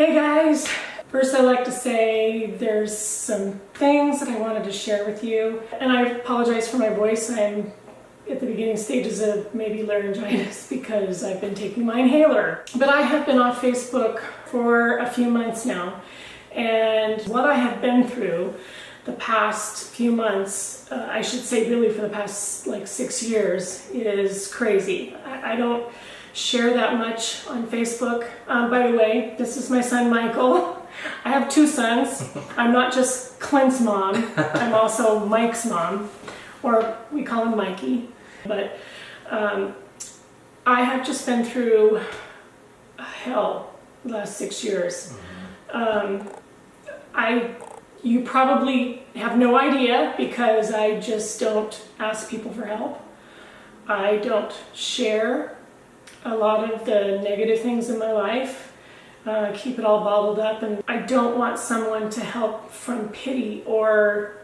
Hey guys! First I'd like to say there's some things that I wanted to share with you, and I apologize for my voice. I'm at the beginning stages of maybe laryngitis because I've been taking my inhaler. But I have been off Facebook for a few months now, and what I have been through the past few months, I should say really for the past like 6 years, is crazy. I don't share that much on Facebook. By the way, this is my son Michael. I have 2 sons. I'm not just Clint's mom, I'm also Mike's mom, or we call him Mikey. But I have just been through hell the last 6 years. You probably have no idea because I just don't ask people for help. I don't share a lot of the negative things in my life, keep it all bottled up, and I don't want someone to help from pity or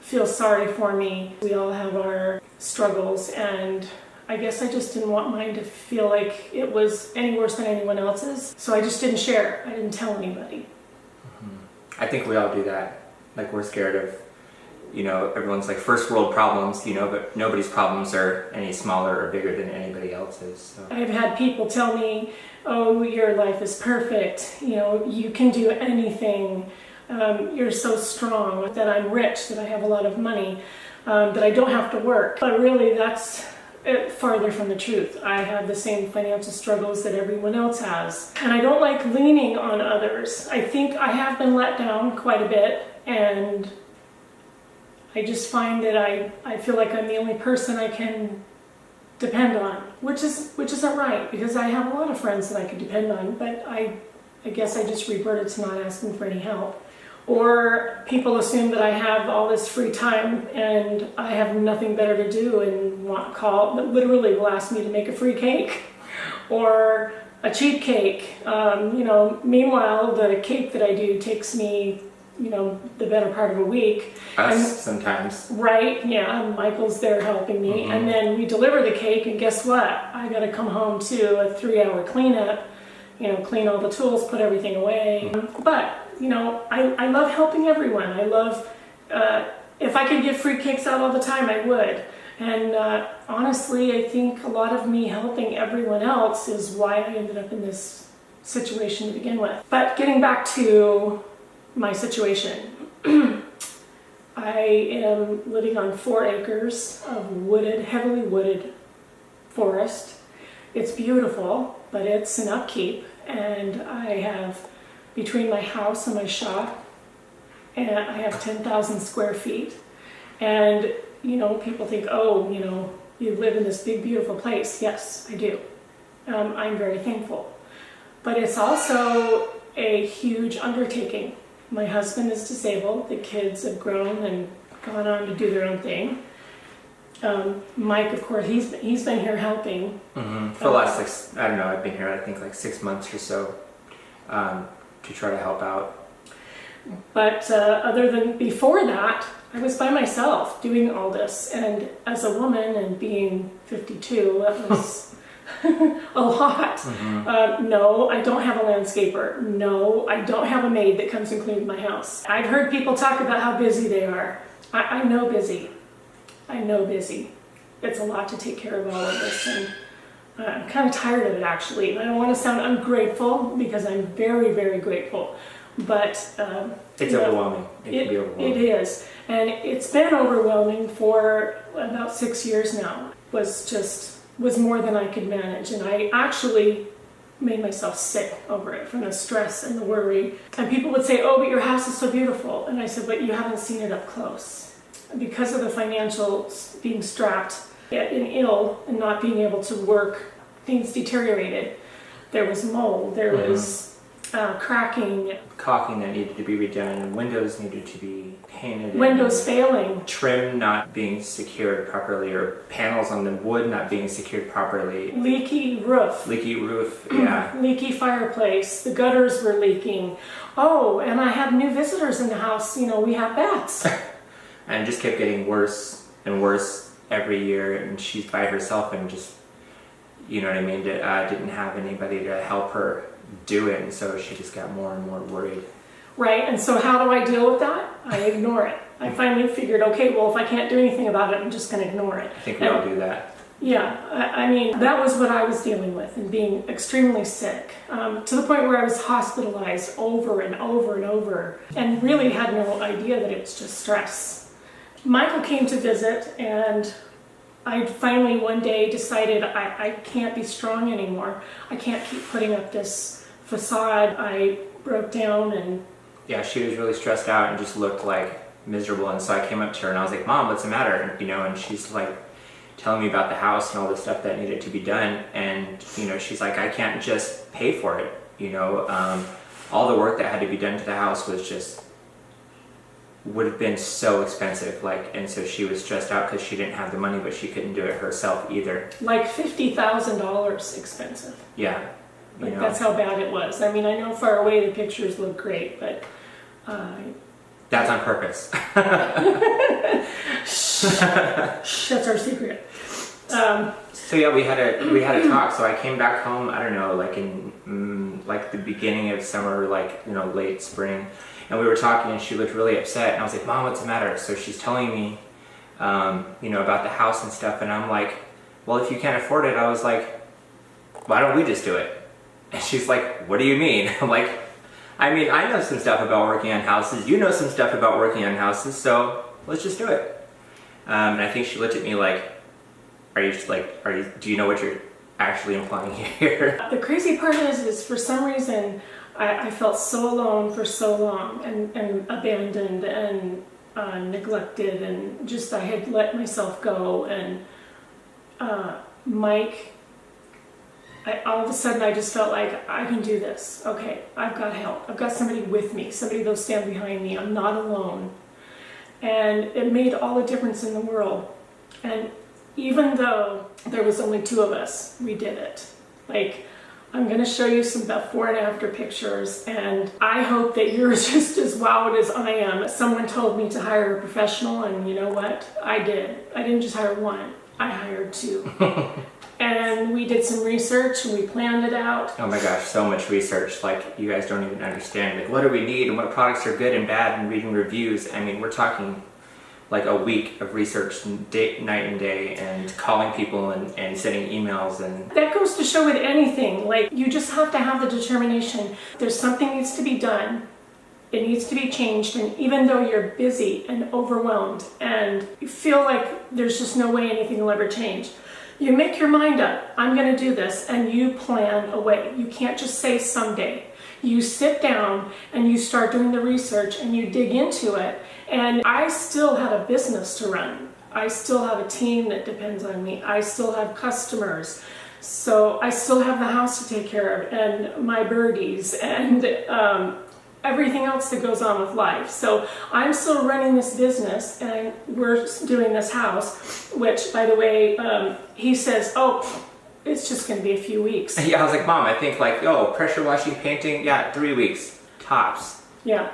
feel sorry for me. We all have our struggles, and I guess I just didn't want mine to feel like it was any worse than anyone else's, so I just didn't share. I didn't tell anybody. I think we all do that. Like, we're scared of, everyone's like first world problems, but nobody's problems are any smaller or bigger than anybody else's. So. I've had people tell me, oh, your life is perfect, you can do anything, you're so strong, that I'm rich, that I have a lot of money, that I don't have to work. But really that's farther from the truth. I have the same financial struggles that everyone else has. And I don't like leaning on others. I think I have been let down quite a bit, and I just find that I feel like I'm the only person I can depend on, which isn't right, because I have a lot of friends that I could depend on, but I guess I just reverted to not asking for any help. Or people assume that I have all this free time and I have nothing better to do and literally will ask me to make a free cake or a cheap cake. Meanwhile, the cake that I do takes me, the better part of a week. Sometimes. Right, yeah, Michael's there helping me. And then we deliver the cake, and guess what? I gotta come home to a 3-hour cleanup, clean all the tools, put everything away. But I love helping everyone. I love, if I could give free cakes out all the time, I would. And honestly, I think a lot of me helping everyone else is why I ended up in this situation to begin with. But getting back to my situation, I am living on 4 acres of heavily wooded forest. It's beautiful, but it's an upkeep, and I have, between my house and my shop, and I have 10,000 square feet. And, people think, oh, you live in this big, beautiful place. Yes, I do. I'm very thankful. But it's also a huge undertaking. My husband is disabled. The kids have grown and gone on to do their own thing. Mike, of course, he's been here helping. For the last I've been here, I think like 6 months or so. To try to help out. But other than before that, I was by myself doing all this, and as a woman and being 52, that was a lot. No, I don't have a landscaper. No, I don't have a maid that comes and cleans my house. I've heard people talk about how busy they are. I know busy. I know busy. It's a lot to take care of all of this, and I'm kind of tired of it, actually. I don't want to sound ungrateful, because I'm very, very grateful. But it's overwhelming. It can be overwhelming. It is, and it's been overwhelming for about 6 years now. Was more than I could manage, and I actually made myself sick over it from the stress and the worry. And people would say, "Oh, but your house is so beautiful," and I said, "But you haven't seen it up close." Because of the financial being strapped and ill and not being able to work, things deteriorated. There was mold, there was cracking. Caulking that needed to be redone, windows needed to be painted. Windows failing. Trim not being secured properly, or panels on the wood not being secured properly. Leaky roof. Yeah. Leaky fireplace. The gutters were leaking. Oh, and I had new visitors in the house. We have bats. And it just kept getting worse and worse every year, and she's by herself and just, didn't have anybody to help her do it, and so she just got more and more worried. Right, and so how do I deal with that? I ignore it. I finally figured, okay, well, if I can't do anything about it, I'm just going to ignore it. I think we all do that. Yeah, I mean, that was what I was dealing with, and being extremely sick, to the point where I was hospitalized over and over and over, and really had no idea that it was just stress. Michael came to visit, and I finally one day decided I can't be strong anymore. I can't keep putting up this facade. I broke down and... Yeah, she was really stressed out and just looked like miserable, and so I came up to her and I was like, Mom, what's the matter? And she's like telling me about the house and all the stuff that needed to be done, and she's like, I can't just pay for it. All the work that had to be done to the house would have been so expensive, and so she was stressed out because she didn't have the money, but she couldn't do it herself either. Like $50,000 expensive. Yeah. That's how bad it was. I mean, I know far away the pictures look great, but... That's on purpose. Shh, that's our secret. So yeah, we had a talk. So I came back home, I don't know, like in the beginning of summer, late spring, and we were talking, and she looked really upset, and I was like, Mom, what's the matter? So she's telling me, about the house and stuff, and I'm like, well, if you can't afford it, I was like, why don't we just do it? And she's like, what do you mean? I'm like, I mean, I know some stuff about working on houses, you know some stuff about working on houses, so let's just do it. And I think she looked at me like, do you know what you're actually implying here? The crazy part is for some reason, I felt so alone for so long, and abandoned and neglected, and just I had let myself go, and Mike, all of a sudden I just felt like I can do this. Okay, I've got help. I've got somebody with me, somebody that'll stand behind me. I'm not alone. And it made all the difference in the world. And even though there was only 2 of us, we did it. I'm going to show you some before and after pictures, and I hope that you're just as wowed as I am. Someone told me to hire a professional, and you know what? I did. I didn't just hire one. I hired 2. And we did some research, and we planned it out. Oh my gosh, so much research. You guys don't even understand. What do we need, and what products are good and bad, and reading reviews. I mean, we're talking a week of research, night and day, and calling people and sending emails. And that goes to show with anything. You just have to have the determination. There's something needs to be done. It needs to be changed, and even though you're busy and overwhelmed and you feel like there's just no way anything will ever change, you make your mind up, I'm going to do this, and you plan a way. You can't just say someday. You sit down and you start doing the research and you dig into it. And I still had a business to run. I still have a team that depends on me. I still have customers. So I still have the house to take care of, and my birdies, and everything else that goes on with life. So I'm still running this business, and we're doing this house, which, by the way, he says, oh, it's just going to be a few weeks. Yeah, I was like, Mom, I think pressure washing, painting, 3 weeks, tops. Yeah,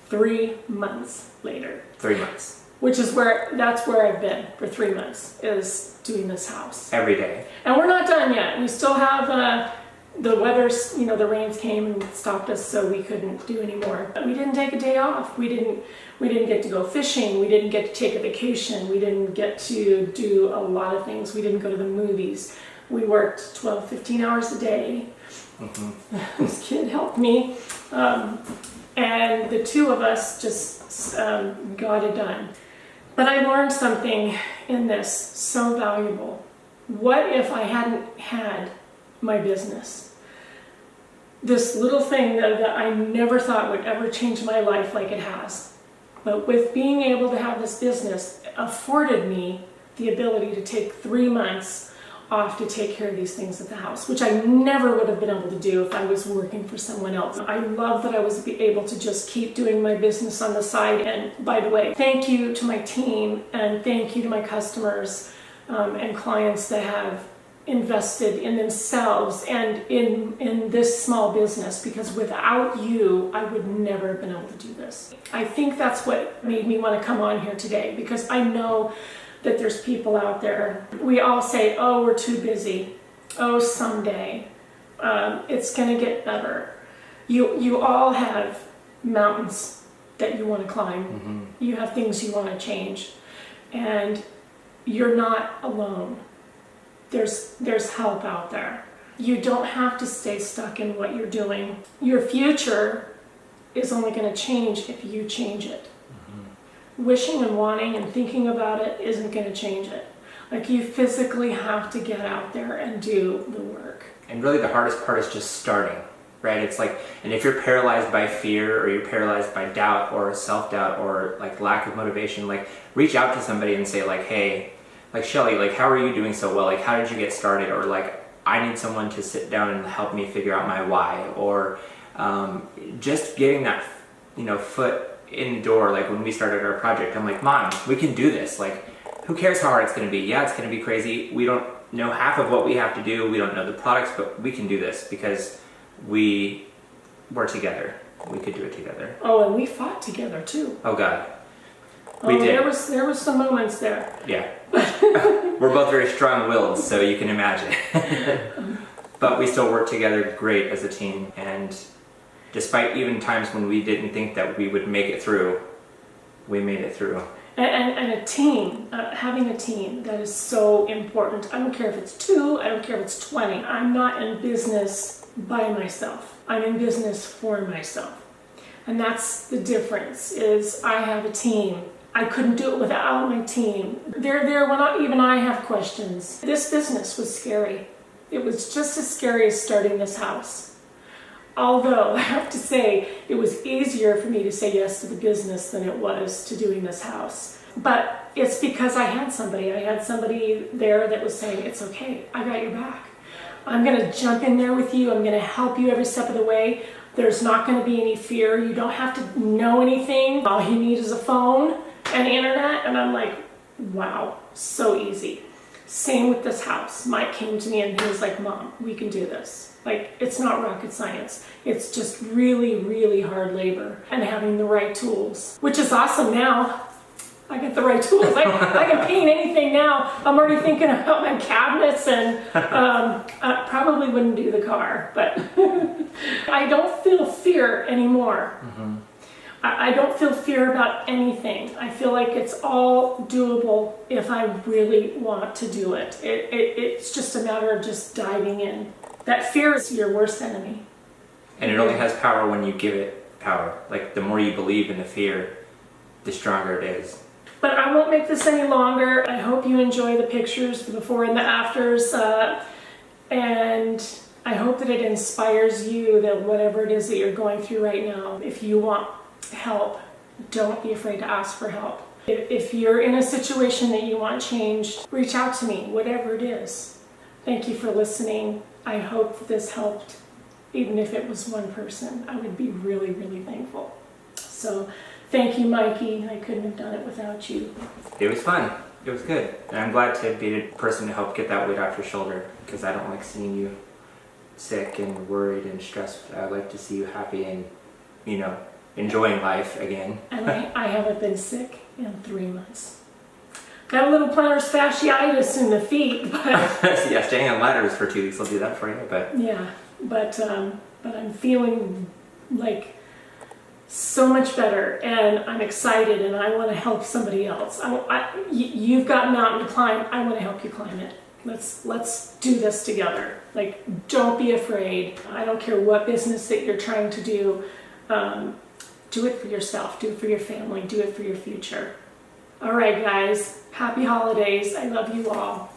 3 months later. 3 months. Which is that's where I've been for 3 months, is doing this house. Every day. And we're not done yet. We still have the weather's, the rains came and stopped us, so we couldn't do any more. But we didn't take a day off. We didn't get to go fishing. We didn't get to take a vacation. We didn't get to do a lot of things. We didn't go to the movies. We worked 12, 15 hours a day. Mm-hmm. This kid helped me. And the 2 of us just got it done. But I learned something in this so valuable. What if I hadn't had my business? This little thing that I never thought would ever change my life like it has. But with being able to have this business afforded me the ability to take 3 months off to take care of these things at the house, which I never would have been able to do if I was working for someone else. I love that I was able to just keep doing my business on the side. And by the way, thank you to my team, and thank you to my customers and clients that have invested in themselves and in this small business, because without you, I would never have been able to do this. I think that's what made me want to come on here today, because I know that there's people out there. We all say, oh, we're too busy. Oh, someday. It's going to get better. You all have mountains that you want to climb. Mm-hmm. You have things you want to change, and you're not alone. There's help out there. You don't have to stay stuck in what you're doing. Your future is only going to change if you change it. Mm-hmm. Wishing and wanting and thinking about it isn't going to change it. Like, you physically have to get out there and do the work. And really the hardest part is just starting, right? It's like, and if you're paralyzed by fear, or you're paralyzed by doubt or self-doubt or like lack of motivation, like, reach out to somebody and say like, hey, like, Shelly, like, how are you doing so well? Like, how did you get started? Or like, I need someone to sit down and help me figure out my why. Or just getting that, foot in the door. Like, when we started our project, I'm like, Mom, we can do this. Like, who cares how hard it's going to be? Yeah, it's going to be crazy. We don't know half of what we have to do. We don't know the products, but we can do this because we were together. We could do it together. Oh, and we fought together too. Oh God, we did. There was some moments there. Yeah, we're both very strong-willed, so you can imagine. But we still worked together great as a team, and despite even times when we didn't think that we would make it through, we made it through. And a team, having a team, that is so important. I don't care if it's 2, I don't care if it's 20. I'm not in business by myself. I'm in business for myself. And that's the difference, is I have a team. I couldn't do it without my team. They're there when even I have questions. This business was scary. It was just as scary as starting this house. Although, I have to say, it was easier for me to say yes to the business than it was to doing this house. But it's because I had somebody. I had somebody there that was saying, it's okay, I got your back. I'm going to jump in there with you. I'm going to help you every step of the way. There's not going to be any fear. You don't have to know anything. All you need is a phone and internet. And I'm like, wow, so easy. Same with this house. Mike came to me and he was like, Mom, we can do this. Like, it's not rocket science. It's just really, really hard labor and having the right tools, which is awesome now. I get the right tools. I can paint anything now. I'm already thinking about my cabinets, and I probably wouldn't do the car, but I don't feel fear anymore. Mm-hmm. I don't feel fear about anything. I feel like it's all doable if I really want to do it. It's just a matter of just diving in. That fear is your worst enemy. And it only has power when you give it power. Like, the more you believe in the fear, the stronger it is. But I won't make this any longer. I hope you enjoy the pictures, the before and the afters. And I hope that it inspires you, that whatever it is that you're going through right now, if you want help, don't be afraid to ask for help. If you're in a situation that you want changed, reach out to me, whatever it is. Thank you for listening. I hope this helped. Even if it was one person, I would be really, really thankful. So thank you, Mikey. I couldn't have done it without you. It was fun. It was good. And I'm glad to be the person to help get that weight off your shoulder, because I don't like seeing you sick and worried and stressed. I like to see you happy and, enjoying life again. And I haven't been sick in 3 months. Got a little plantar fasciitis in the feet, but yeah, staying on ladders for 2 weeks will do that for you. But yeah, but I'm feeling like so much better, and I'm excited, and I want to help somebody else. You've got a mountain to climb. I want to help you climb it. Let's do this together. Like, don't be afraid. I don't care what business that you're trying to do. Do it for yourself. Do it for your family. Do it for your future. All right, guys. Happy holidays. I love you all.